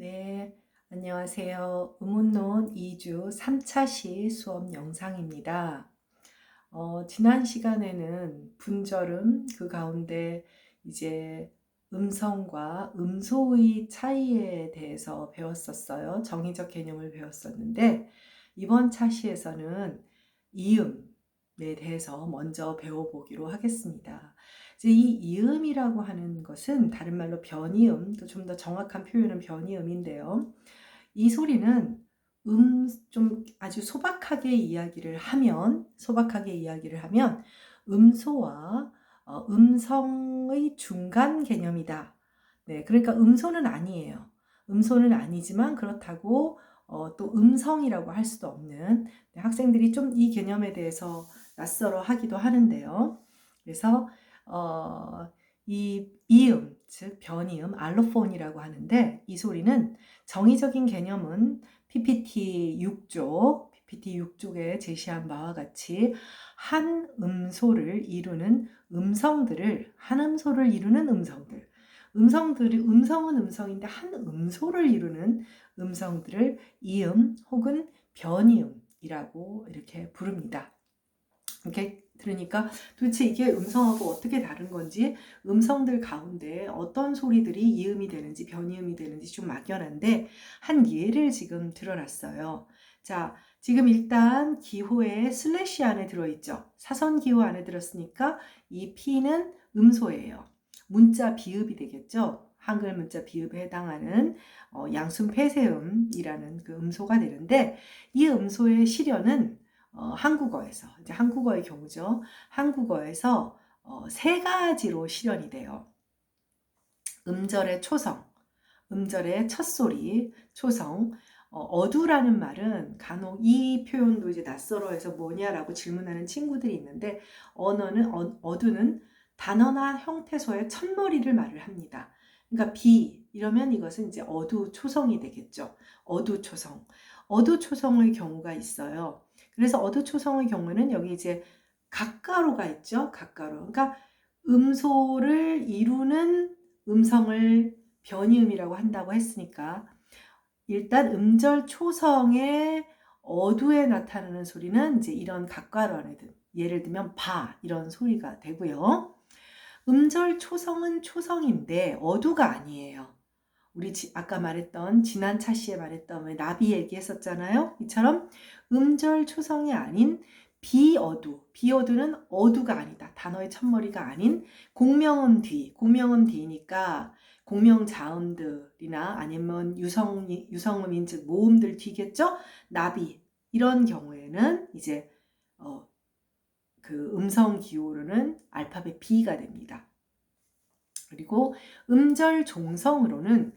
네, 안녕하세요. 의문론 2주 3차 시 수업 영상입니다. 지난 시간에는 분절음, 그 가운데 이제 음성과 음소의 차이에 대해서 배웠었어요. 정의적 개념을 배웠었는데, 이번 차시에서는 이음에 대해서 먼저 배워보기로 하겠습니다. 이제 이 이음이라고 하는 것은 다른 말로 변이음, 또 좀 더 정확한 표현은 변이음인데요. 이 소리는 좀 아주 소박하게 이야기를 하면 음소와 음성의 중간 개념이다. 네, 그러니까 음소는 아니에요. 음소는 아니지만 그렇다고 또 음성이라고 할 수도 없는, 네, 학생들이 좀 이 개념에 대해서 낯설어 하기도 하는데요. 그래서 이 이음, 즉 변이음, 알로폰이라고 하는데, 이 소리는 정의적인 개념은 PPT 6쪽에 제시한 바와 같이 한 음소를 이루는 음성들을, 한 음소를 이루는 음성은 음성인데 한 음소를 이루는 음성들을 이음 혹은 변이음이라고 이렇게 부릅니다. 이렇게 들으니까 도대체 이게 음성하고 어떻게 다른 건지, 음성들 가운데 어떤 소리들이 이음이 되는지 변이음이 되는지 좀 막연한데, 한 예를 지금 들어놨어요. 자, 지금 일단 기호에 슬래시 안에 들어있죠. 사선 기호 안에 들었으니까 이 P는 음소예요. 문자 비읍이 되겠죠. 한글 문자 비읍에 해당하는 양순 폐쇄음이라는 그 음소가 되는데, 이 음소의 실현은 한국어에서, 이제 한국어의 경우죠. 한국어에서 세 가지로 실현이 돼요. 음절의 초성, 음절의 첫소리, 초성. 어두라는 말은 간혹 이 표현도 이제 낯설어해서 뭐냐라고 질문하는 친구들이 있는데, 어두는 단어나 형태소의 첫머리를 말을 합니다. 그러니까 비 이러면 이것은 이제 어두 초성이 되겠죠. 어두 초성. 어두 초성의 경우가 있어요. 그래서 어두 초성의 경우는 여기 이제 가까로가 있죠. 가까로. 그러니까 음소를 이루는 음성을 변이음이라고 한다고 했으니까, 일단 음절 초성의 어두에 나타나는 소리는 이제 이런 각괄어를, 예를 들면 바 이런 소리가 되고요. 음절 초성은 초성인데 어두가 아니에요. 우리 아까 말했던, 지난 차시에 말했던 왜 나비 얘기했었잖아요. 이처럼 음절 초성이 아닌 비어두는 어두가 아니다. 단어의 첫머리가 아닌 공명음 뒤니까 공명자음들이나 아니면 유성음인 즉 모음들 뒤겠죠. 나비 이런 경우에는 이제 그 음성 기호로는 알파벳 B가 됩니다. 그리고 음절 종성으로는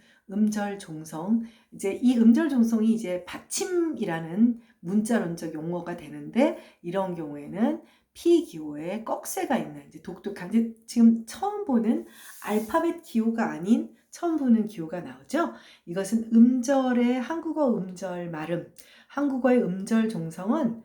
이제 이 음절 종성이 이제 받침이라는 문자론적 용어가 되는데, 이런 경우에는 P 기호에 꺽쇠가 있는 이제 독특한, 이제 지금 처음 보는 알파벳 기호가 아닌 처음 보는 기호가 나오죠. 이것은 음절의 한국어 음절 말음, 한국어의 음절 종성은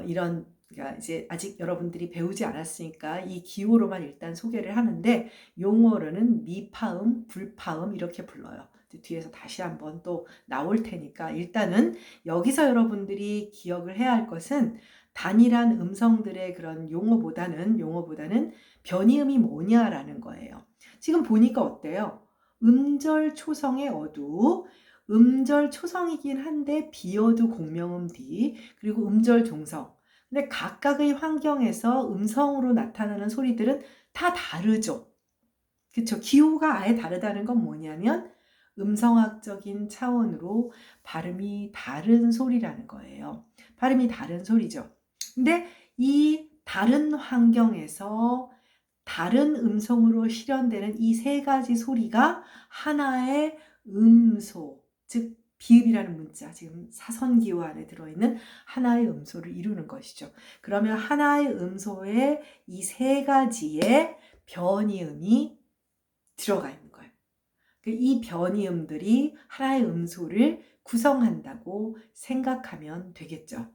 이런, 그러니까 이제 아직 여러분들이 배우지 않았으니까 이 기호로만 일단 소개를 하는데, 용어로는 미파음, 불파음 이렇게 불러요. 뒤에서 다시 한번 또 나올 테니까, 일단은 여기서 여러분들이 기억을 해야 할 것은 단일한 음성들의 그런 용어보다는 변이음이 뭐냐라는 거예요. 지금 보니까 어때요? 음절 초성의 어두, 음절 초성이긴 한데 비어두 공명음 뒤, 그리고 음절 종성. 근데 각각의 환경에서 음성으로 나타나는 소리들은 다 다르죠. 그쵸? 기호가 아예 다르다는 건 뭐냐면 음성학적인 차원으로 발음이 다른 소리라는 거예요. 발음이 다른 소리죠. 근데 이 다른 환경에서 다른 음성으로 실현되는 이 세 가지 소리가 하나의 음소, 즉 비읍이라는 문자, 지금 사선기호 안에 들어있는 하나의 음소를 이루는 것이죠. 그러면 하나의 음소에 이 세 가지의 변이음이 들어가 있는 거예요. 이 변이음들이 하나의 음소를 구성한다고 생각하면 되겠죠.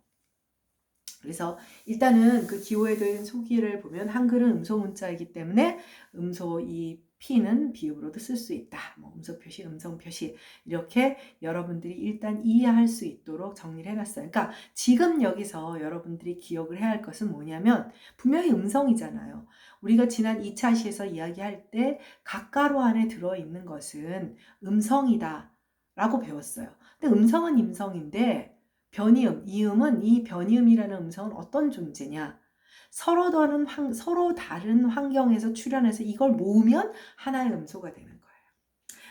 그래서 일단은 그 기호에 대한 소개를 보면, 한글은 음소 문자이기 때문에 음소 이 P는 비읍으로도 쓸 수 있다. 뭐 음소 표시, 음성 표시 이렇게 여러분들이 일단 이해할 수 있도록 정리를 해놨어요. 그러니까 지금 여기서 여러분들이 기억을 해야 할 것은 뭐냐면 분명히 음성이잖아요. 우리가 지난 2차 시에서 이야기할 때 가까로 안에 들어있는 것은 음성이다 라고 배웠어요. 근데 음성은 임성인데 변이음, 이음은 이 변이음이라는 음성은 어떤 존재냐? 서로 다른 환경에서 출현해서 이걸 모으면 하나의 음소가 되는 거예요.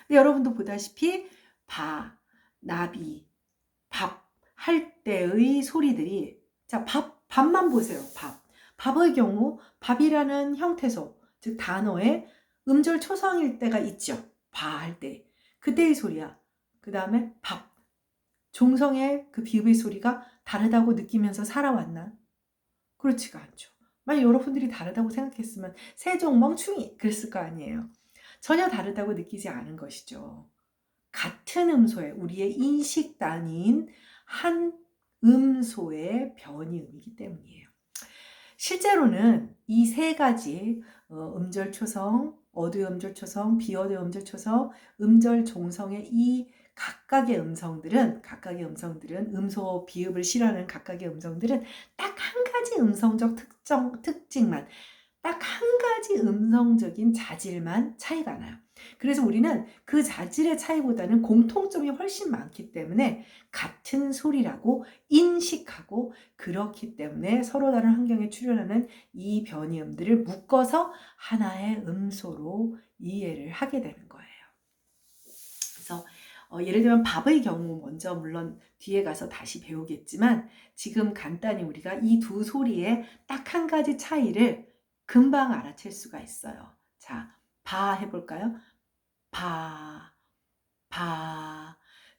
근데 여러분도 보다시피 바, 나비, 밥 할 때의 소리들이 자, 밥만 보세요. 밥의 경우 밥이라는 형태소, 즉 단어에 음절 초성일 때가 있죠. 바 할 때. 그때의 소리야. 그 다음에 밥. 종성의 그 비읍의 소리가 다르다고 느끼면서 살아왔나? 그렇지가 않죠. 만약 여러분들이 다르다고 생각했으면 세종 멍충이 그랬을 거 아니에요. 전혀 다르다고 느끼지 않은 것이죠. 같은 음소에 우리의 인식 단위인 한 음소의 변이음이기 때문이에요. 실제로는 이 세 가지 음절 초성, 어두 음절 초성, 비어두 음절 초성, 음절 종성의 이 각각의 음성들은 음소 비읍을 실현하는 각각의 음성들은 딱 한 가지 음성적 특징만 딱 한 가지 음성적인 자질만 차이가 나요. 그래서 우리는 그 자질의 차이보다는 공통점이 훨씬 많기 때문에 같은 소리라고 인식하고 그렇기 때문에 서로 다른 환경에 출현하는 이 변이음들을 묶어서 하나의 음소로 이해를 하게 되는 거예요. 그래서 예를 들면 밥의 경우 먼저 물론 뒤에 가서 다시 배우겠지만 지금 간단히 우리가 이 두 소리의 딱 한 가지 차이를 금방 알아챌 수가 있어요. 자, 바 해볼까요? 바.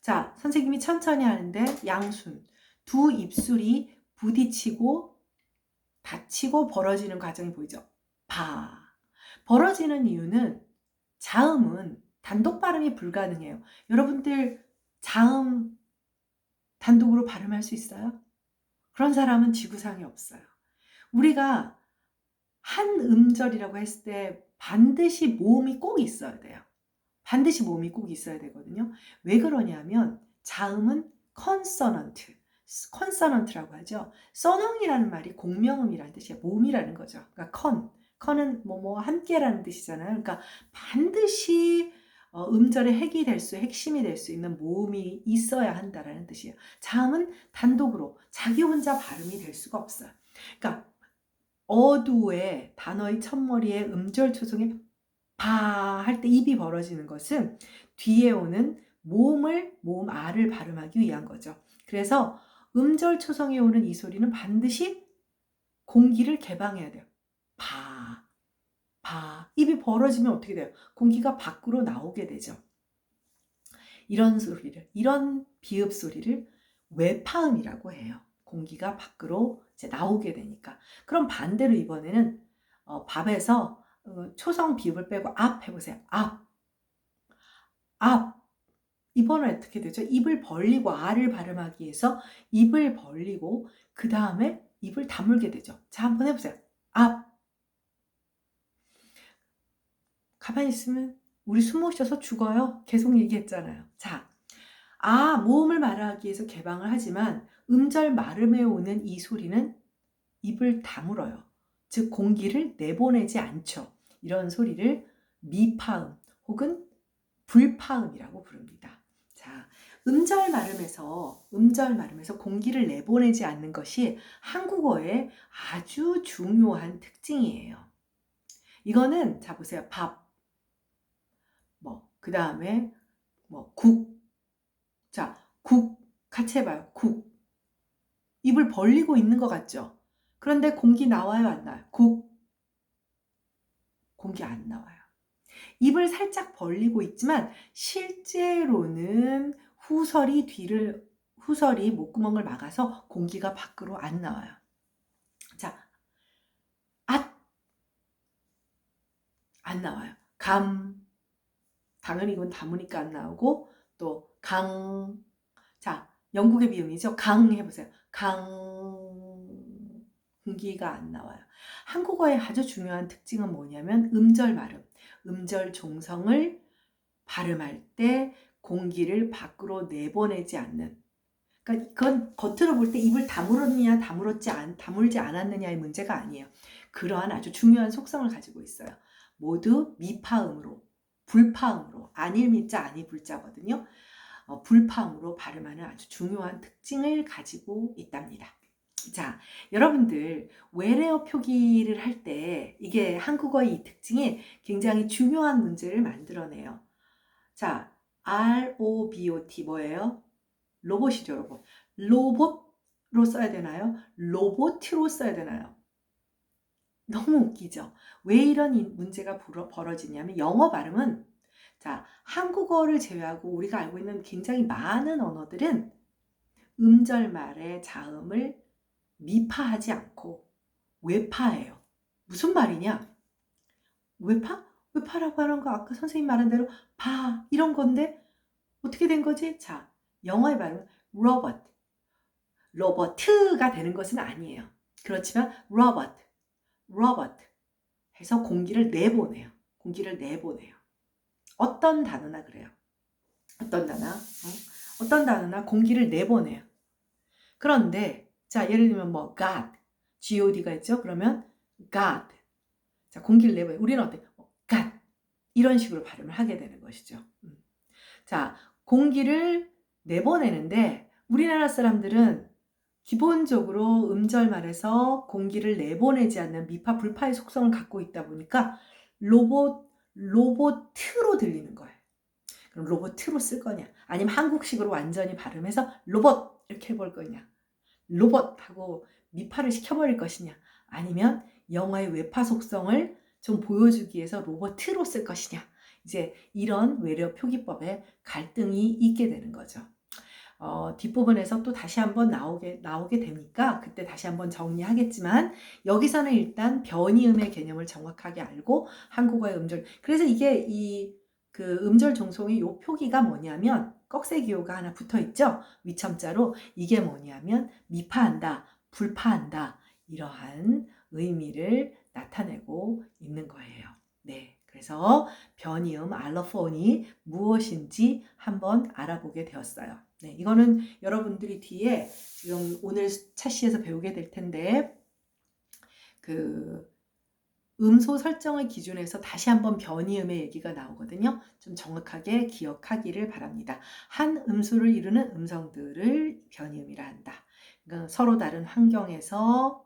자, 선생님이 천천히 하는데 양순. 두 입술이 부딪히고 닫히고 벌어지는 과정이 보이죠? 바. 벌어지는 이유는 자음은 단독 발음이 불가능해요. 여러분들 자음 단독으로 발음할 수 있어요? 그런 사람은 지구상에 없어요. 우리가 한 음절이라고 했을 때 반드시 모음이 꼭 있어야 돼요. 반드시 모음이 꼭 있어야 되거든요. 왜 그러냐면 자음은 컨서넌트라고 하죠. 써넘이라는 말이 공명음이라는 뜻이에요. 모음이라는 거죠. 그러니까 컨은 함께라는 뜻이잖아요. 그러니까 반드시 음절의 핵심이 될 수 있는 모음이 있어야 한다라는 뜻이에요. 자음은 단독으로 자기 혼자 발음이 될 수가 없어요. 그러니까 어두의 단어의 첫머리에 음절 초성에 바 할 때 입이 벌어지는 것은 뒤에 오는 모음 R을 발음하기 위한 거죠. 그래서 음절 초성에 오는 이 소리는 반드시 공기를 개방해야 돼요. 바. 입이 벌어지면 어떻게 돼요? 공기가 밖으로 나오게 되죠. 이런 비읍 소리를 외파음이라고 해요. 공기가 밖으로 이제 나오게 되니까. 그럼 반대로 이번에는 밥에서 초성 비읍을 빼고 앞 해보세요. 앞. 이번엔 어떻게 되죠? 입을 벌리고 R을 발음하기 위해서 입을 벌리고 그 다음에 입을 다물게 되죠. 자, 한번 해보세요. 앞. 가만히 있으면 우리 숨 못 쉬어서 죽어요. 계속 얘기했잖아요. 자, 모음을 말하기 위해서 개방을 하지만 음절 말음에 오는 이 소리는 입을 다물어요. 즉 공기를 내보내지 않죠. 이런 소리를 미파음 혹은 불파음이라고 부릅니다. 자, 음절 말음에서 공기를 내보내지 않는 것이 한국어의 아주 중요한 특징이에요. 이거는 자 보세요. 밥, 그 다음에 국. 자, 국 같이 해봐요. 국. 입을 벌리고 있는 것 같죠? 그런데 공기 나와요, 안 나와요? 공기 안 나와요. 입을 살짝 벌리고 있지만 실제로는 후설이 목구멍을 막아서 공기가 밖으로 안 나와요. 자, 안 나와요. 당연히 이건 다무니까 안 나오고 또 자, 영국의 비음이죠. 해보세요. 공기가 안 나와요. 한국어의 아주 중요한 특징은 뭐냐면 음절 발음. 음절 종성을 발음할 때 공기를 밖으로 내보내지 않는, 그러니까 그건 겉으로 볼 때 입을 다물었느냐 다물지 않았느냐의 문제가 아니에요. 그러한 아주 중요한 속성을 가지고 있어요. 모두 미파음으로, 불파음으로, 안일 미자 아니 불자거든요. 불파음으로 발음하는 아주 중요한 특징을 가지고 있답니다. 자, 여러분들 외래어 표기를 할 때 이게 한국어의 이 특징이 굉장히 중요한 문제를 만들어내요. 자, ROBOT 뭐예요? 로봇이죠, 로봇. 로봇로 써야 되나요? 로보트로 써야 되나요? 너무 웃기죠? 왜 이런 문제가 벌어지냐면 영어 발음은, 자, 한국어를 제외하고 우리가 알고 있는 굉장히 많은 언어들은 음절말의 자음을 미파하지 않고 외파해요. 무슨 말이냐? 외파? 외파라고 하는 거 아까 선생님 말한 대로 파 이런 건데 어떻게 된 거지? 자, 영어의 발음은 로봇, 로버트가 되는 것은 아니에요. 그렇지만 로봇 해서 공기를 내보내요. 공기를 내보내요. 어떤 단어나 그래요. 어떤 단어나 공기를 내보내요. 그런데 자, 예를 들면 뭐 God가 있죠. 그러면 God. 자, 공기를 내보내요. 우리는 어때? God. 이런 식으로 발음을 하게 되는 것이죠. 자, 공기를 내보내는데 우리나라 사람들은 기본적으로 음절말에서 공기를 내보내지 않는 미파, 불파의 속성을 갖고 있다 보니까 로보트로 들리는 거예요. 그럼 로보트로 쓸 거냐? 아니면 한국식으로 완전히 발음해서 로봇 이렇게 해볼 거냐? 로봇하고 미파를 시켜버릴 것이냐? 아니면 영어의 외파 속성을 좀 보여주기 위해서 로보트로 쓸 것이냐? 이제 이런 외래어 표기법에 갈등이 있게 되는 거죠. 뒷부분에서 또 다시 한번 나오게 되니까 그때 다시 한번 정리하겠지만 여기서는 일단 변이음의 개념을 정확하게 알고 한국어의 음절, 그래서 이게 그 음절 종송의 요 표기가 뭐냐면 꺽쇠기호가 하나 붙어 있죠. 위첨자로. 이게 뭐냐면 미파한다, 불파한다 이러한 의미를 나타내고 있는 거예요. 네. 그래서 변이음 알로폰이 무엇인지 한번 알아보게 되었어요. 네, 이거는 여러분들이 뒤에 지금 오늘 차시에서 배우게 될 텐데 그 음소 설정의 기준에서 다시 한번 변이음의 얘기가 나오거든요. 좀 정확하게 기억하기를 바랍니다. 한 음소를 이루는 음성들을 변이음이라 한다. 그러니까 서로 다른 환경에서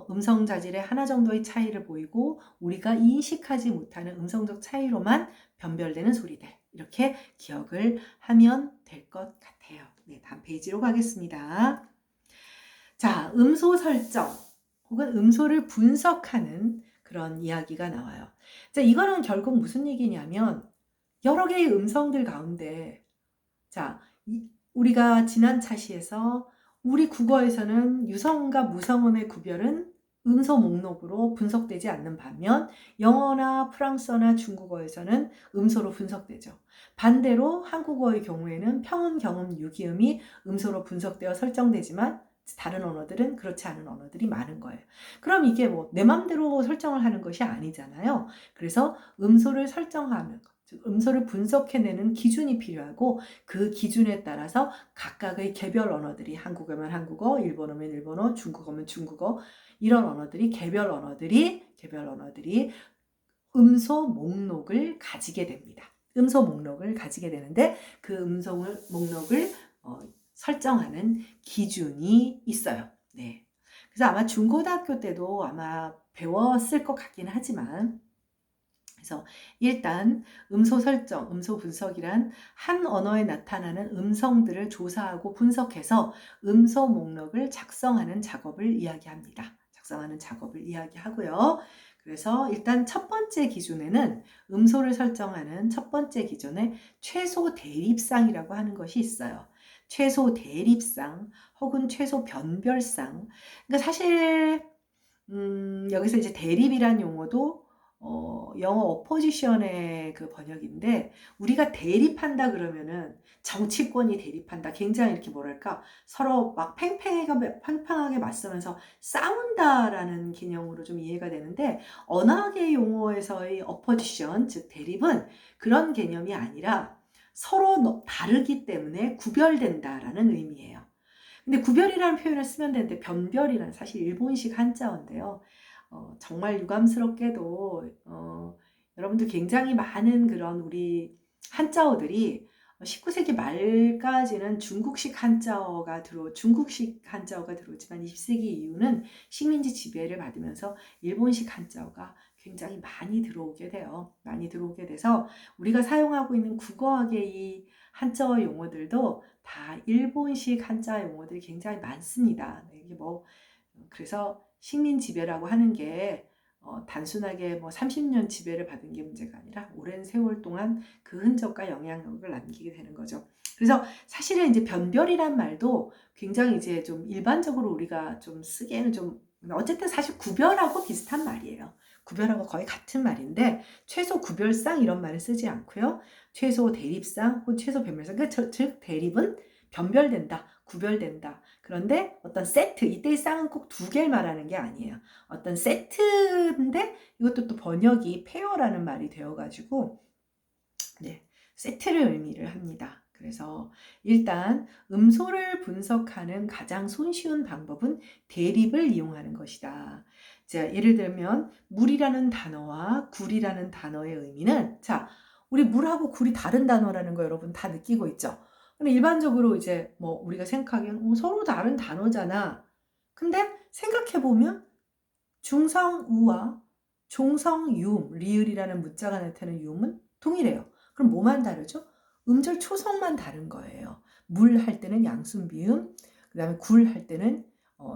음성 자질의 하나 정도의 차이를 보이고 우리가 인식하지 못하는 음성적 차이로만 변별되는 소리들, 이렇게 기억을 하면 될 것 같아요. 네, 다음 페이지로 가겠습니다. 자, 음소 설정 혹은 음소를 분석하는 그런 이야기가 나와요. 자, 이거는 결국 무슨 얘기냐면 여러 개의 음성들 가운데, 자, 우리가 지난 차시에서 우리 국어에서는 유성음과 무성음의 구별은 음소 목록으로 분석되지 않는 반면 영어나 프랑스어나 중국어에서는 음소로 분석되죠. 반대로 한국어의 경우에는 평음, 경음, 유기음이 음소로 분석되어 설정되지만 다른 언어들은 그렇지 않은 언어들이 많은 거예요. 그럼 이게 뭐 내 맘대로 설정을 하는 것이 아니잖아요. 그래서 음소를 설정하는 것, 즉 음소를 분석해내는 기준이 필요하고 그 기준에 따라서 각각의 개별 언어들이, 한국어면 한국어, 일본어면 일본어, 중국어면 중국어, 이런 언어들이 개별 언어들이 음소 목록을 가지게 됩니다. 음소 목록을 가지게 되는데 그 음소 목록을 설정하는 기준이 있어요. 네. 그래서 아마 중고등학교 때도 아마 배웠을 것 같긴 하지만, 그래서 일단 음소 설정, 음소 분석이란 한 언어에 나타나는 음성들을 조사하고 분석해서 음소 목록을 작성하는 작업을 이야기합니다. 작성하는 작업을 이야기하고요. 그래서 일단 첫 번째 기준에는 음소를 설정하는 첫 번째 기준에 최소 대립상이라고 하는 것이 있어요. 최소 대립상 혹은 최소 변별상. 그러니까 사실 여기서 이제 대립이란 용어도 영어 어포지션의 그 번역인데, 우리가 대립한다 그러면은 정치권이 대립한다. 굉장히 이렇게 뭐랄까 서로 막 팽팽하게 맞서면서 싸운다라는 개념으로 좀 이해가 되는데, 언어학의 용어에서의 어포지션, 즉 대립은 그런 개념이 아니라 서로 다르기 때문에 구별된다라는 의미예요. 근데 구별이라는 표현을 쓰면 되는데, 변별이란 사실 일본식 한자어인데요. 정말 유감스럽게도 여러분들 굉장히 많은 그런 우리 한자어들이 19세기 말까지는 중국식 한자어가 들어오지만 20세기 이후는 식민지 지배를 받으면서 일본식 한자어가 굉장히 많이 들어오게 돼요. 많이 들어오게 돼서 우리가 사용하고 있는 국어학의 이 한자어 용어들도 다 일본식 한자 용어들이 굉장히 많습니다. 이게 뭐 그래서 식민 지배라고 하는 게 단순하게 뭐 30년 지배를 받은 게 문제가 아니라 오랜 세월 동안 그 흔적과 영향력을 남기게 되는 거죠. 그래서 사실은 이제 변별이란 말도 굉장히 이제 좀 일반적으로 우리가 좀 쓰기에는 좀 어쨌든 사실 구별하고 비슷한 말이에요. 구별하고 거의 같은 말인데, 최소 구별상 이런 말을 쓰지 않고요. 최소 대립상 혹은 최소 변별상, 그러니까 즉 대립은 변별된다, 구별된다. 그런데 어떤 세트, 이때의 쌍은 꼭 두 개를 말하는 게 아니에요. 어떤 세트인데 이것도 또 번역이 페어라는 말이 되어가지고 네, 세트를 의미를 합니다. 그래서 일단 음소를 분석하는 가장 손쉬운 방법은 대립을 이용하는 것이다. 자, 예를 들면 물이라는 단어와 굴이라는 단어의 의미는, 자, 우리 물하고 굴이 다른 단어라는 거 여러분 다 느끼고 있죠? 근데 일반적으로 이제 뭐 우리가 생각하기엔 서로 다른 단어잖아. 근데 생각해보면 중성우와 종성유음, 리을이라는 문자가 나타내는 유음은 동일해요. 그럼 뭐만 다르죠? 음절 초성만 다른 거예요. 물 할 때는 양순비음, 그 다음에 굴 할 때는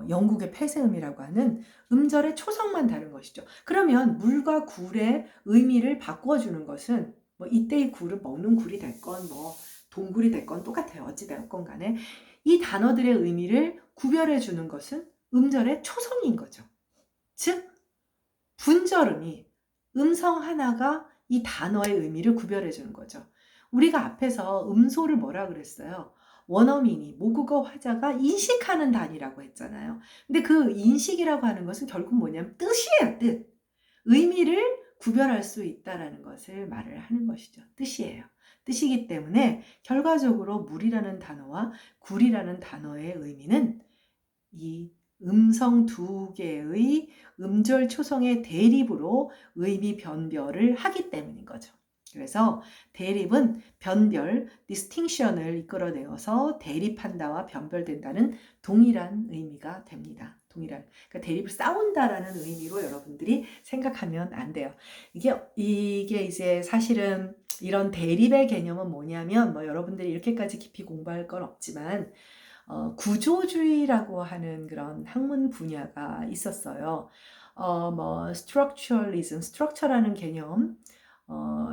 영국의 폐쇄음이라고 하는 음절의 초성만 다른 것이죠. 그러면 물과 굴의 의미를 바꿔주는 것은 뭐 이때의 굴은 먹는 굴이 됐건 뭐 동굴이 됐건 똑같아요. 어찌 됐건 간에 이 단어들의 의미를 구별해 주는 것은 음절의 초성인 거죠. 즉 분절음이 음성 하나가 이 단어의 의미를 구별해 주는 거죠. 우리가 앞에서 음소를 뭐라 그랬어요? 원어민이 모국어 화자가 인식하는 단위라고 했잖아요. 근데 그 인식이라고 하는 것은 결국 뭐냐면 뜻이에요, 뜻. 의미를 구별할 수 있다라는 것을 말을 하는 것이죠. 뜻이에요. 뜻이기 때문에 결과적으로 물이라는 단어와 굴이라는 단어의 의미는 이 음성 두 개의 음절 초성의 대립으로 의미 변별을 하기 때문인 거죠. 그래서 대립은 변별, distinction을 이끌어내어서 대립한다와 변별된다는 동일한 의미가 됩니다. 그러니까 대립을 싸운다라는 의미로 여러분들이 생각하면 안 돼요. 이게 이제 사실은 이런 대립의 개념은 뭐냐면, 뭐 여러분들이 이렇게까지 깊이 공부할 건 없지만, 구조주의라고 하는 그런 학문 분야가 있었어요. 뭐 structuralism, structure라는 개념,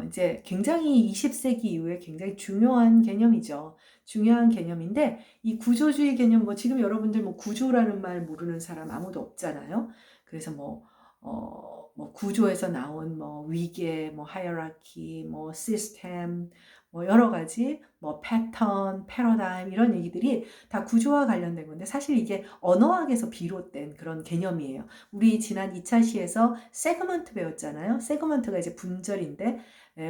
이제 굉장히 20세기 이후에 굉장히 중요한 개념이죠. 중요한 개념인데, 이 구조주의 개념, 뭐 지금 여러분들 뭐 구조라는 말 모르는 사람 아무도 없잖아요. 그래서 뭐 구조에서 나온 뭐 위계, 뭐 하이어라키, 뭐 시스템, 뭐 여러 가지 뭐 패턴, 패러다임 이런 얘기들이 다 구조와 관련된 건데, 사실 이게 언어학에서 비롯된 그런 개념이에요. 우리 지난 2차 시에서 세그먼트 배웠잖아요. 세그먼트가 이제 분절인데,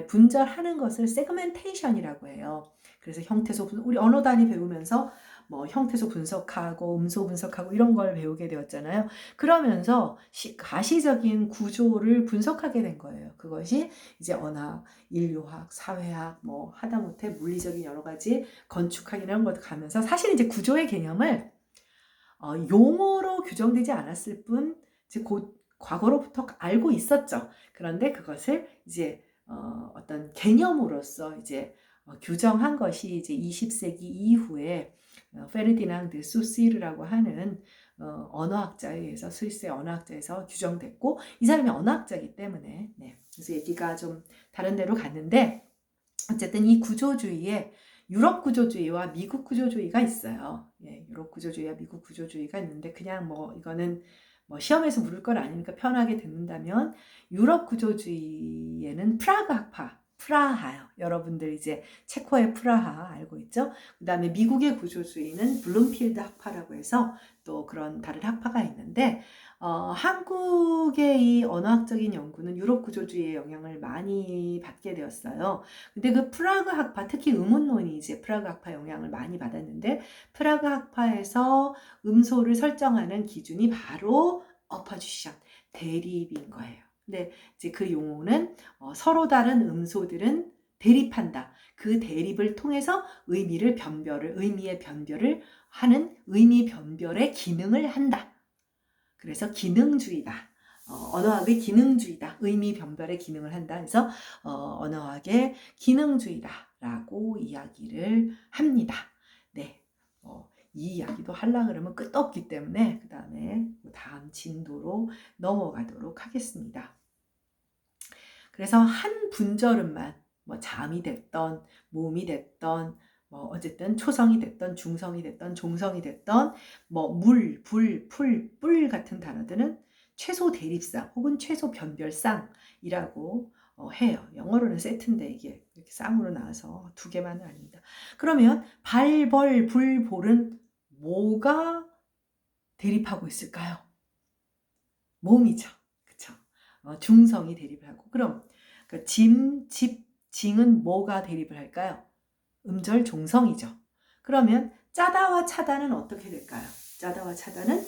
분절하는 것을 세그멘테이션이라고 해요. 그래서 형태소 우리 언어 단위 배우면서 뭐 형태소 분석하고 음소 분석하고 이런 걸 배우게 되었잖아요. 그러면서 가시적인 구조를 분석하게 된 거예요. 그것이 이제 언어학, 인류학, 사회학, 뭐 하다못해 물리적인 여러 가지 건축학 이런 것도 가면서, 사실 이제 구조의 개념을 용어로 규정되지 않았을 뿐 이제 곧 과거로부터 알고 있었죠. 그런데 그것을 이제 어떤 개념으로서 이제 규정한 것이 이제 20세기 이후에 페르디낭드 소시르라고 하는 언어학자에 의해서, 스위스의 언어학자에서 규정됐고, 이 사람이 언어학자이기 때문에, 네. 그래서 얘기가 좀 다른 데로 갔는데, 어쨌든 이 구조주의에 유럽 구조주의와 미국 구조주의가 있어요. 예, 유럽 구조주의와 미국 구조주의가 있는데, 그냥 뭐 이거는 뭐 시험에서 물을 건 아니니까 편하게 듣는다면 유럽 구조주의에는 프라그 학파, 프라하요. 여러분들 이제 체코의 프라하 알고 있죠? 그 다음에 미국의 구조주의는 블룸필드 학파라고 해서 또 그런 다른 학파가 있는데 한국의 이 언어학적인 연구는 유럽 구조주의의 영향을 많이 받게 되었어요. 근데 그 프라그 학파, 특히 음운론이 이제 프라그 학파 영향을 많이 받았는데 프라그 학파에서 음소를 설정하는 기준이 바로 어퍼지션, 대립인 거예요. 근데 이제 그 용어는 서로 다른 음소들은 대립한다. 그 대립을 통해서 의미의 변별을 하는 의미 변별의 기능을 한다. 그래서 기능주의다. 언어학의 기능주의다. 의미 변별의 기능을 한다. 그래서 언어학의 기능주의다라고 이야기를 합니다. 네. 이 이야기도 하려고 그러면 끝도 없기 때문에 그 다음에 다음 진도로 넘어가도록 하겠습니다. 그래서 한 분절음만 뭐 잠이 됐던 모음이 됐던 뭐 어쨌든 초성이 됐던 중성이 됐던 종성이 됐던 뭐 물, 불, 풀, 뿔 같은 단어들은 최소 대립상 혹은 최소 변별상이라고 해요. 영어로는 세트인데 이게 이렇게 쌍으로 나와서 두 개만은 아닙니다. 그러면 발, 벌, 불, 볼은 뭐가 대립하고 있을까요? 모음이죠. 그쵸? 중성이 대립을 하고. 그럼 그 짐, 집, 징은 뭐가 대립을 할까요? 음절 종성이죠. 그러면 짜다와 차다는 어떻게 될까요? 짜다와 차다는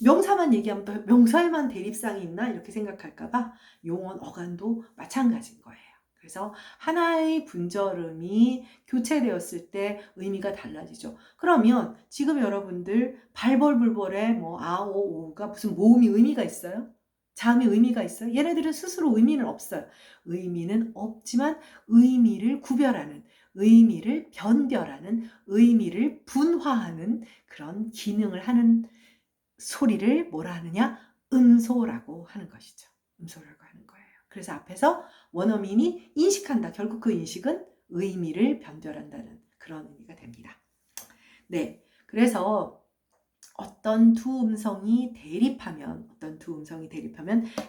명사만 얘기하면 또 명사에만 대립상이 있나 이렇게 생각할까봐 용언 어간도 마찬가지인 거예요. 그래서 하나의 분절음이 교체되었을 때 의미가 달라지죠. 그러면 지금 여러분들 발벌불벌에 뭐 아오오가 무슨 모음이 의미가 있어요? 자음이 의미가 있어요? 얘네들은 스스로 의미는 없어요. 의미는 없지만 의미를 구별하는, 의미를 변별하는, 의미를 분화하는 그런 기능을 하는 소리를 뭐라 하느냐? 음소라고 하는 것이죠. 음소라고 하는 거예요. 그래서 앞에서 원어민이 인식한다. 결국 그 인식은 의미를 변별한다는 그런 의미가 됩니다. 네, 그래서 어떤 두 음성이 대립하면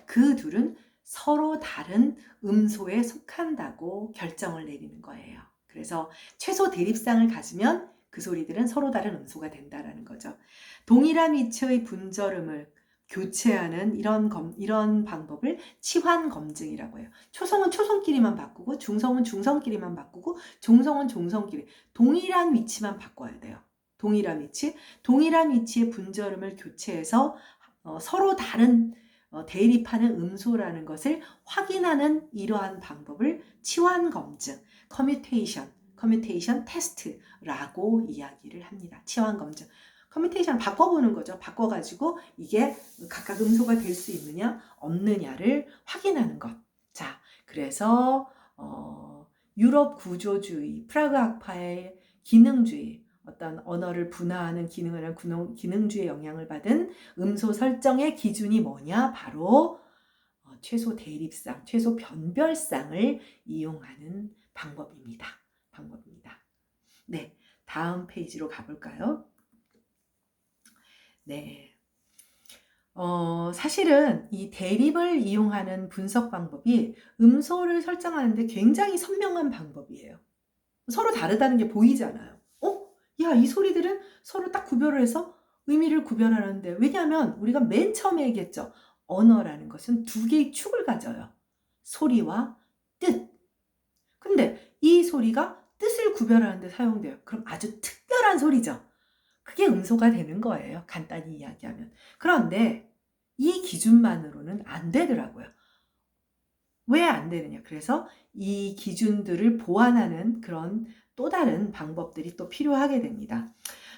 그 둘은 서로 다른 음소에 속한다고 결정을 내리는 거예요. 그래서 최소 대립상을 가지면 그 소리들은 서로 다른 음소가 된다라는 거죠. 동일한 위치의 분절음을 교체하는 이런 방법을 치환 검증이라고 해요. 초성은 초성끼리만 바꾸고 중성은 중성끼리만 바꾸고 종성은 종성끼리 동일한 위치만 바꿔야 돼요. 동일한 위치의 분절음을 교체해서 서로 다른 대립하는 음소라는 것을 확인하는 이러한 방법을 치환 검증, 커뮤테이션 테스트라고 이야기를 합니다. 치환 검증. 커뮤테이션을 바꿔보는 거죠. 바꿔가지고 이게 각각 음소가 될 수 있느냐 없느냐를 확인하는 것. 자, 그래서 유럽 구조주의, 프라그 학파의 기능주의, 어떤 언어를 분화하는 기능주의 영향을 받은 음소 설정의 기준이 뭐냐? 바로 최소 대립상, 최소 변별상을 이용하는 방법입니다. 네, 다음 페이지로 가볼까요? 네. 사실은 이 대립을 이용하는 분석 방법이 음소를 설정하는데 굉장히 선명한 방법이에요. 서로 다르다는 게 보이잖아요. 야, 이 소리들은 서로 딱 구별을 해서 의미를 구별하는데, 왜냐하면 우리가 맨 처음에 얘기했죠. 언어라는 것은 두 개의 축을 가져요. 소리와 뜻. 근데 이 소리가 뜻을 구별하는 데 사용돼요. 그럼 아주 특별한 소리죠. 그게 음소가 되는 거예요. 간단히 이야기하면. 그런데 이 기준만으로는 안 되더라고요. 왜 안 되느냐? 그래서 이 기준들을 보완하는 그런 또 다른 방법들이 또 필요하게 됩니다.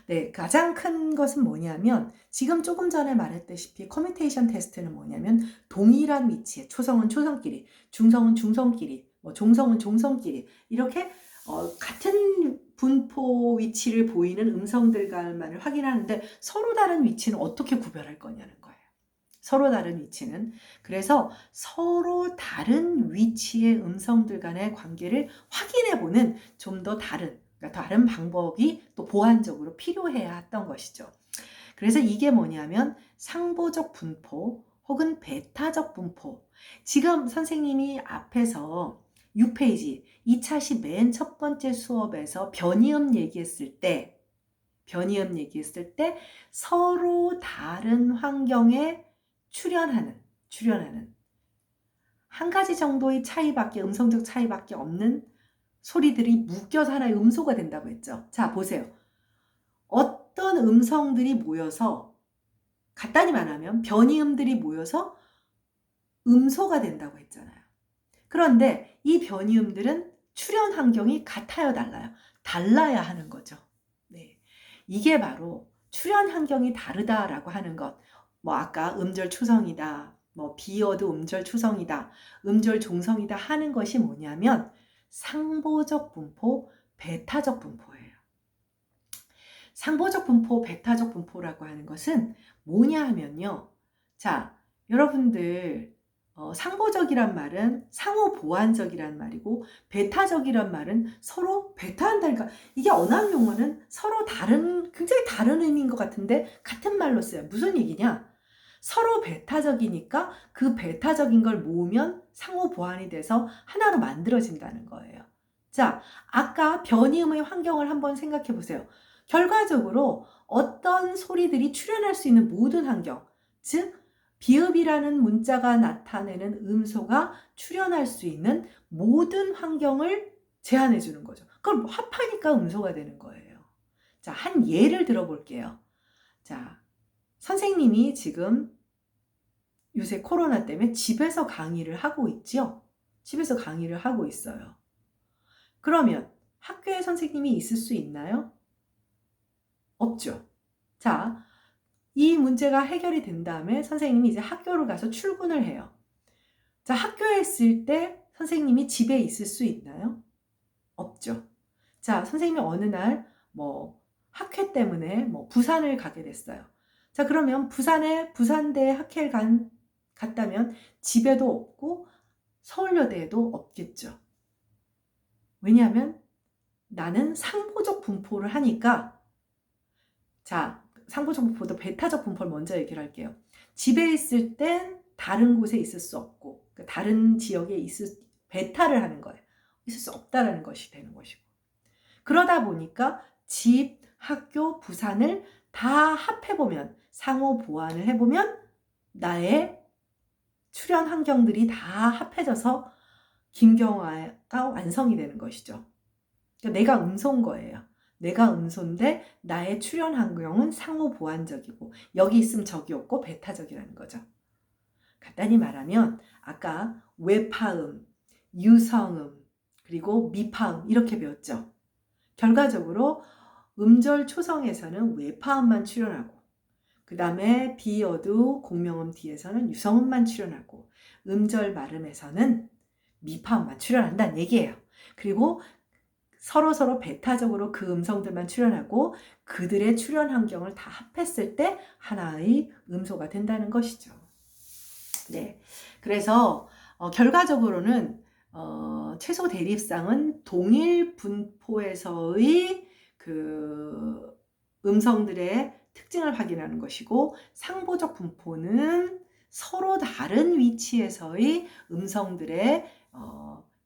네, 가장 큰 것은 뭐냐면 지금 조금 전에 말했다시피 커뮤테이션 테스트는 뭐냐면 동일한 위치에 초성은 초성끼리, 중성은 중성끼리, 종성은 종성끼리 이렇게 같은 분포 위치를 보이는 음성들과만을 확인하는데 서로 다른 위치는 어떻게 구별할 거냐는 거예요. 서로 다른 위치는. 그래서 서로 다른 위치의 음성들 간의 관계를 확인해보는 좀 더 다른 방법이 또 보완적으로 필요해야 했던 것이죠. 그래서 이게 뭐냐면 상보적 분포 혹은 배타적 분포. 지금 선생님이 앞에서 6페이지 2차 시 맨 첫 번째 수업에서 변이음 얘기했을 때 서로 다른 환경에 출현하는 한 가지 정도의 차이밖에, 음성적 차이밖에 없는 소리들이 묶여서 하나의 음소가 된다고 했죠. 자, 보세요. 어떤 음성들이 모여서, 간단히 말하면 변이음들이 모여서 음소가 된다고 했잖아요. 그런데 이 변이음들은 출현 환경이 같아요, 달라요? 달라야 하는 거죠. 네. 이게 바로 출현 환경이 다르다라고 하는 것. 뭐 아까 음절 추성이다, 뭐 비어드 음절 추성이다, 음절 종성이다 하는 것이 뭐냐면 상보적 분포, 배타적 분포예요. 상보적 분포, 배타적 분포라고 하는 것은 뭐냐 하면요. 자, 여러분들 상보적이란 말은 상호 보완적이란 말이고 배타적이란 말은 서로 배타한다니까. 이게 언어학 용어는 서로 굉장히 다른 의미인 것 같은데 같은 말로 써요. 무슨 얘기냐? 서로 배타적이니까 그 배타적인 걸 모으면 상호 보완이 돼서 하나로 만들어진다는 거예요. 자, 아까 변이음의 환경을 한번 생각해 보세요. 결과적으로 어떤 소리들이 출현할 수 있는 모든 환경, 즉 비읍이라는 문자가 나타내는 음소가 출현할 수 있는 모든 환경을 제한해 주는 거죠. 그걸 합하니까 음소가 되는 거예요. 자, 한 예를 들어볼게요. 자, 선생님이 지금 요새 코로나 때문에 집에서 강의를 하고 있죠? 집에서 강의를 하고 있어요. 그러면 학교에 선생님이 있을 수 있나요? 없죠. 자, 이 문제가 해결이 된 다음에 선생님이 이제 학교를 가서 출근을 해요. 자, 학교에 있을 때 선생님이 집에 있을 수 있나요? 없죠. 자, 선생님이 어느 날 뭐 학회 때문에 뭐 부산을 가게 됐어요. 자, 그러면 부산대 학회를 갔다면 집에도 없고 서울여대에도 없겠죠. 왜냐하면 나는 상보적 분포를 하니까. 자, 상보적 분포도 배타적 분포를 먼저 얘기를 할게요. 집에 있을 땐 다른 곳에 있을 수 없고 다른 지역에 배타를 하는 거예요. 있을 수 없다라는 것이 되는 것이고. 그러다 보니까 집, 학교, 부산을 다 합해보면, 상호 보완을 해보면 나의 출현 환경들이 다 합해져서 김경화가 완성이 되는 것이죠. 그러니까 내가 음소인 거예요. 내가 음소인데 나의 출현 환경은 상호 보완적이고 여기 있으면 저기 없고 배타적이라는 거죠. 간단히 말하면 아까 외파음, 유성음, 그리고 미파음 이렇게 배웠죠. 결과적으로 음절 초성에서는 외파음만 출현하고 그 다음에 비어두 공명음 뒤에서는 유성음만 출현하고 음절 발음에서는 미파음만 출현한다는 얘기예요. 그리고 서로 배타적으로 그 음성들만 출현하고 그들의 출현 환경을 다 합했을 때 하나의 음소가 된다는 것이죠. 네, 그래서 결과적으로는 최소 대립상은 동일 분포에서의 그 음성들의 특징을 확인하는 것이고 상보적 분포는 서로 다른 위치에서의 음성들의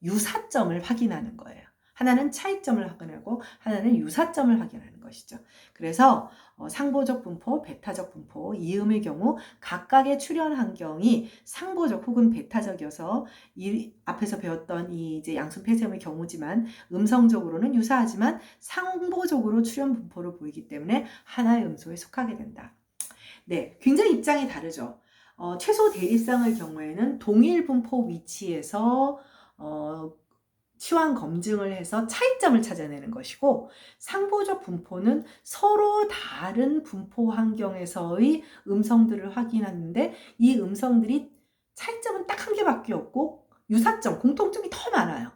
유사점을 확인하는 거예요. 하나는 차이점을 확인하고 하나는 유사점을 확인하는 것이죠. 그래서 상보적 분포, 배타적 분포, 이음의 경우 각각의 출현 환경이 상보적 혹은 배타적이어서 이 앞에서 배웠던 이 이제 양순 폐쇄음의 경우지만 음성적으로는 유사하지만 상보적으로 출현 분포를 보이기 때문에 하나의 음소에 속하게 된다. 네, 굉장히 입장이 다르죠. 최소 대립상의 경우에는 동일 분포 위치에서 치환 검증을 해서 차이점을 찾아내는 것이고 상보적 분포는 서로 다른 분포 환경에서의 음성들을 확인하는데 이 음성들이 차이점은 딱 한 개밖에 없고 유사점, 공통점이 더 많아요.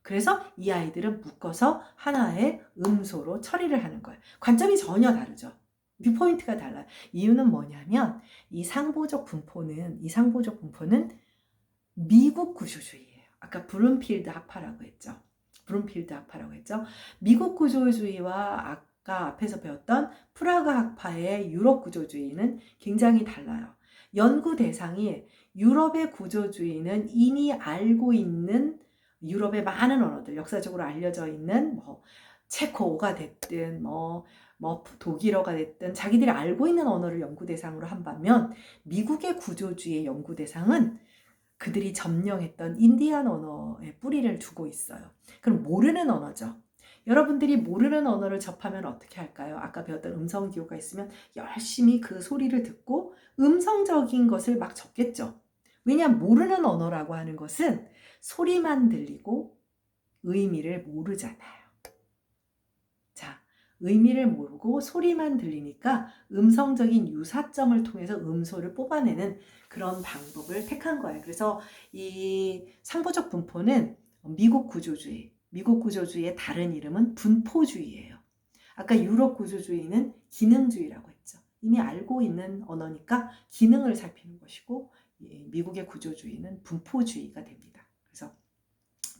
그래서 이 아이들은 묶어서 하나의 음소로 처리를 하는 거예요. 관점이 전혀 다르죠. 뷰포인트가 달라요. 이유는 뭐냐면 이 상보적 분포는 미국 구조주의예요. 아까 브룸필드 합파라고 했죠. 미국 구조주의와 앞에서 배웠던 프라그 학파의 유럽 구조주의는 굉장히 달라요. 연구 대상이 유럽의 구조주의는 이미 알고 있는 유럽의 많은 언어들, 역사적으로 알려져 있는 뭐 체코가 됐든 뭐 독일어가 됐든 자기들이 알고 있는 언어를 연구 대상으로 한 반면 미국의 구조주의의 연구 대상은 그들이 점령했던 인디안 언어에 뿌리를 두고 있어요. 그럼 모르는 언어죠. 여러분들이 모르는 언어를 접하면 어떻게 할까요? 아까 배웠던 음성 기호가 있으면 열심히 그 소리를 듣고 음성적인 것을 막 적겠죠. 왜냐하면 모르는 언어라고 하는 것은 소리만 들리고 의미를 모르잖아요. 자, 의미를 모르고 소리만 들리니까 음성적인 유사점을 통해서 음소를 뽑아내는 그런 방법을 택한 거예요. 그래서 이 상보적 분포는 미국 구조주의의 다른 이름은 분포주의예요. 아까 유럽 구조주의는 기능주의라고 했죠. 이미 알고 있는 언어니까 기능을 살피는 것이고 미국의 구조주의는 분포주의가 됩니다. 그래서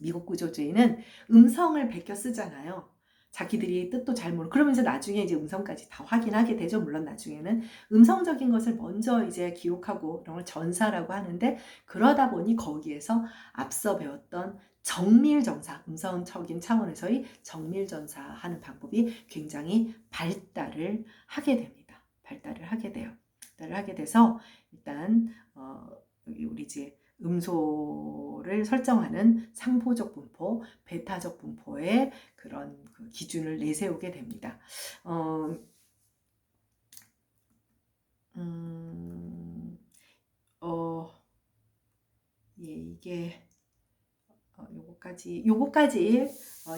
미국 구조주의는 음성을 베껴 쓰잖아요. 자기들이 뜻도 잘 모르고 그러면서 나중에 이제 음성까지 다 확인하게 되죠. 물론 나중에는 음성적인 것을 먼저 이제 기록하고 이런 걸 전사라고 하는데 그러다 보니 거기에서 앞서 배웠던 정밀전사, 음성적인 차원에서의 정밀전사하는 방법이 굉장히 발달을 하게 됩니다. 발달을 하게 돼요. 발달을 하게 돼서 일단 여기 우리 이제 음소를 설정하는 상보적 분포, 베타적 분포의 그런 그 기준을 내세우게 됩니다. 예, 이게 요거까지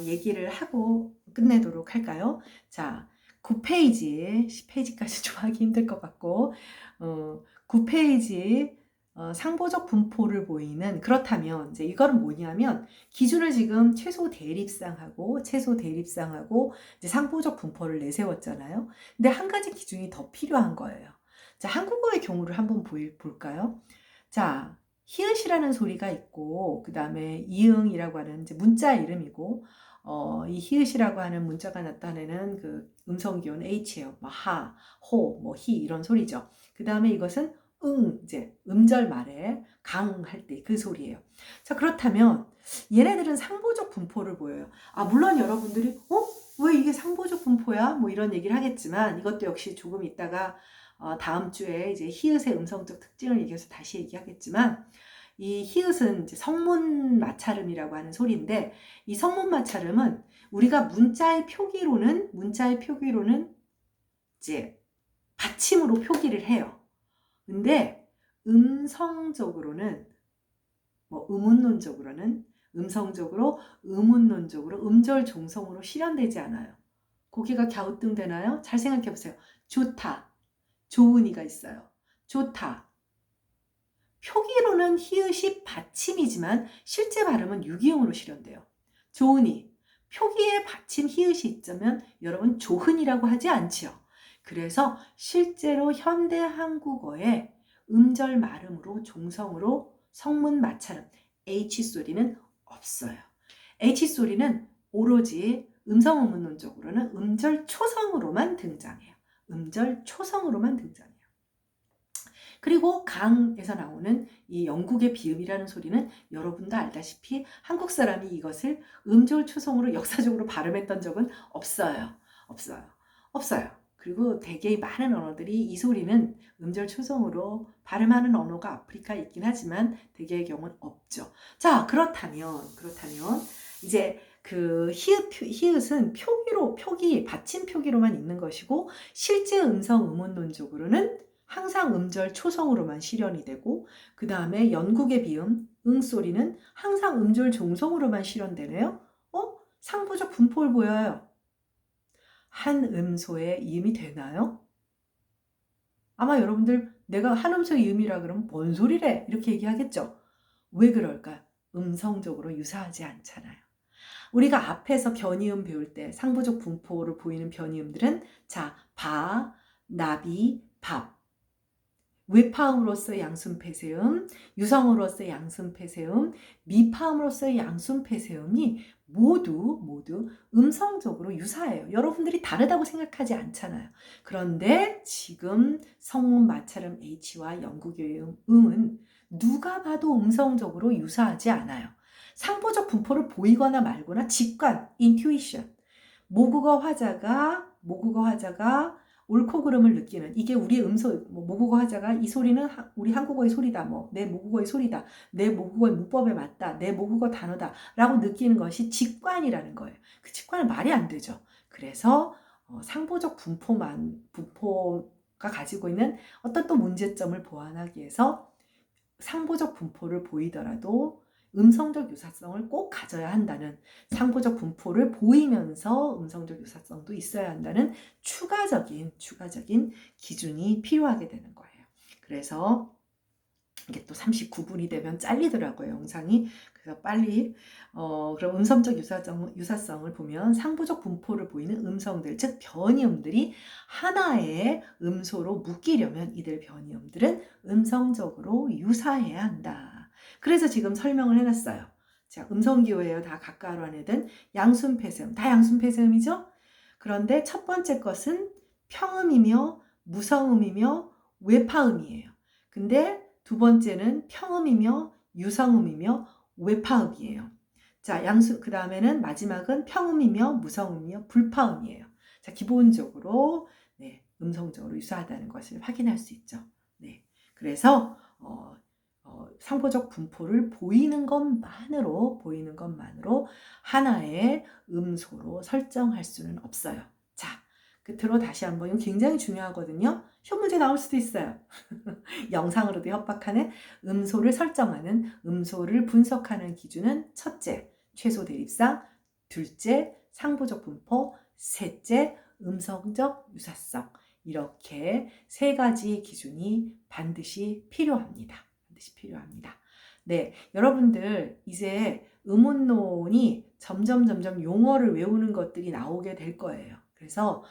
얘기를 하고 끝내도록 할까요? 자, 9페이지, 10페이지까지 좀 하기 힘들 것 같고 9페이지 상보적 분포를 보이는 그렇다면 이제 이거는 뭐냐면 기준을 지금 최소 대립상하고 이제 상보적 분포를 내세웠잖아요. 근데 한 가지 기준이 더 필요한 거예요. 자, 한국어의 경우를 한번 볼까요? 자, 히읗이라는 소리가 있고 그 다음에 이응이라고 하는 이제 문자 이름이고 이 히읗이라고 하는 문자가 나타내는 그 음성 기호는 H예요. 뭐 하, 호, 뭐 히 이런 소리죠. 그 다음에 이것은 이제 음절 말에 강 할 때 그 소리예요. 자, 그렇다면 얘네들은 상보적 분포를 보여요. 아, 물론 여러분들이 왜 이게 상보적 분포야? 뭐 이런 얘기를 하겠지만 이것도 역시 조금 있다가 다음 주에 이제 히읗의 음성적 특징을 얘기해서 다시 얘기하겠지만 이 히읗은 이제 성문 마찰음이라고 하는 소리인데 이 성문 마찰음은 우리가 문자의 표기로는 이제 받침으로 표기를 해요. 근데 음성적으로는 뭐 음성적으로 의문론적으로 음절 종성으로 실현되지 않아요. 고개가 갸우뚱되나요? 잘 생각해 보세요. 좋다. 좋은이가 있어요. 좋다. 표기로는 히읗이 받침이지만 실제 발음은 유기형으로 실현돼요. 좋으니. 표기에 받침 히읗이 있자면 여러분 조흔이라고 하지 않지요. 그래서 실제로 현대 한국어에 음절 말음으로 종성으로 성문 마찰음 H 소리는 없어요. H 소리는 오로지 음성 의문론적으로는 음절 초성으로만 등장해요. 음절 초성으로만 등장해요. 그리고 강에서 나오는 이 영국의 비음이라는 소리는 여러분도 알다시피 한국 사람이 이것을 음절 초성으로 역사적으로 발음했던 적은 없어요. 그리고 되게 많은 언어들이 이 소리는 음절 초성으로 발음하는 언어가 아프리카에 있긴 하지만 대개의 경우는 없죠. 자, 그렇다면 이제 그 히읗은 받침 표기로만 있는 것이고 실제 음성 의문론적으로는 항상 음절 초성으로만 실현이 되고 그 다음에 영국의 비음, 소리는 항상 음절 종성으로만 실현되네요. 상보적 분포를 보여요. 한 음소의 이음이 되나요? 아마 여러분들 내가 한 음소의 이음이라 그러면 뭔 소리래? 이렇게 얘기하겠죠. 왜 그럴까? 음성적으로 유사하지 않잖아요. 우리가 앞에서 변이음 배울 때 상보적 분포를 보이는 변이음들은 자, 바, 나비, 밥. 외파음으로서의 양순폐쇄음, 유성으로서의 양순폐쇄음, 미파음으로서의 양순폐쇄음이 모두 음성적으로 유사해요. 여러분들이 다르다고 생각하지 않잖아요. 그런데 지금 성문 마찰음 H와 영국의 음은 누가 봐도 음성적으로 유사하지 않아요. 상보적 분포를 보이거나 말거나 직관, intuition. 모국어 화자가 옳고 그름을 느끼는, 이게 우리의 음소, 모국어 화자가 이 소리는 우리 한국어의 소리다, 내 모국어의 소리다, 내 모국어의 문법에 맞다, 내 모국어 단어다 라고 느끼는 것이 직관이라는 거예요. 그 직관은 말이 안 되죠. 그래서 상보적 분포가 가지고 있는 어떤 또 문제점을 보완하기 위해서 상보적 분포를 보이더라도 음성적 유사성을 꼭 가져야 한다는, 상보적 분포를 보이면서 음성적 유사성도 있어야 한다는 추가적인 기준이 필요하게 되는 거예요. 그래서 이게 또 39분이 되면 잘리더라고요, 영상이. 그래서 빨리 그럼 음성적 유사성을 보면 상보적 분포를 보이는 음성들, 즉 변이음들이 하나의 음소로 묶이려면 이들 변이음들은 음성적으로 유사해야 한다. 그래서 지금 설명을 해놨어요. 자, 음성기호예요. 다 가까로 한 애든 양순폐쇄음, 다 양순폐쇄음이죠? 그런데 첫 번째 것은 평음이며 무성음이며 외파음이에요. 근데 두 번째는 평음이며 유성음이며 외파음이에요. 자, 그 다음에는 마지막은 평음이며 무성음이며 불파음이에요. 자, 기본적으로 네, 음성적으로 유사하다는 것을 확인할 수 있죠. 네, 그래서 상보적 분포를 보이는 것만으로 하나의 음소로 설정할 수는 없어요. 자, 끝으로 다시 한번, 이건 굉장히 중요하거든요. 시험 문제 나올 수도 있어요. 영상으로도 협박하는 음소를 설정하는, 음소를 분석하는 기준은 첫째, 최소 대립상, 둘째, 상보적 분포, 셋째, 음성적 유사성. 이렇게 세 가지 기준이 반드시 필요합니다. 네, 여러분들 이제 음운론이 점점 용어를 외우는 것들이 나오게 될 거예요. 그래서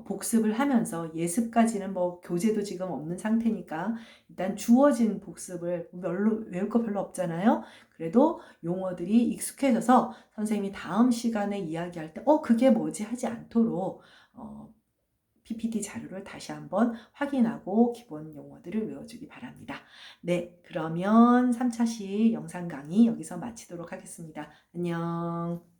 복습을 하면서, 예습까지는 교재도 지금 없는 상태니까 일단 주어진 복습을 외울 거 별로 없잖아요. 그래도 용어들이 익숙해져서 선생님이 다음 시간에 이야기할 때 그게 뭐지 하지 않도록 PPT 자료를 다시 한번 확인하고 기본 용어들을 외워주기 바랍니다. 네, 그러면 3차시 영상 강의 여기서 마치도록 하겠습니다. 안녕.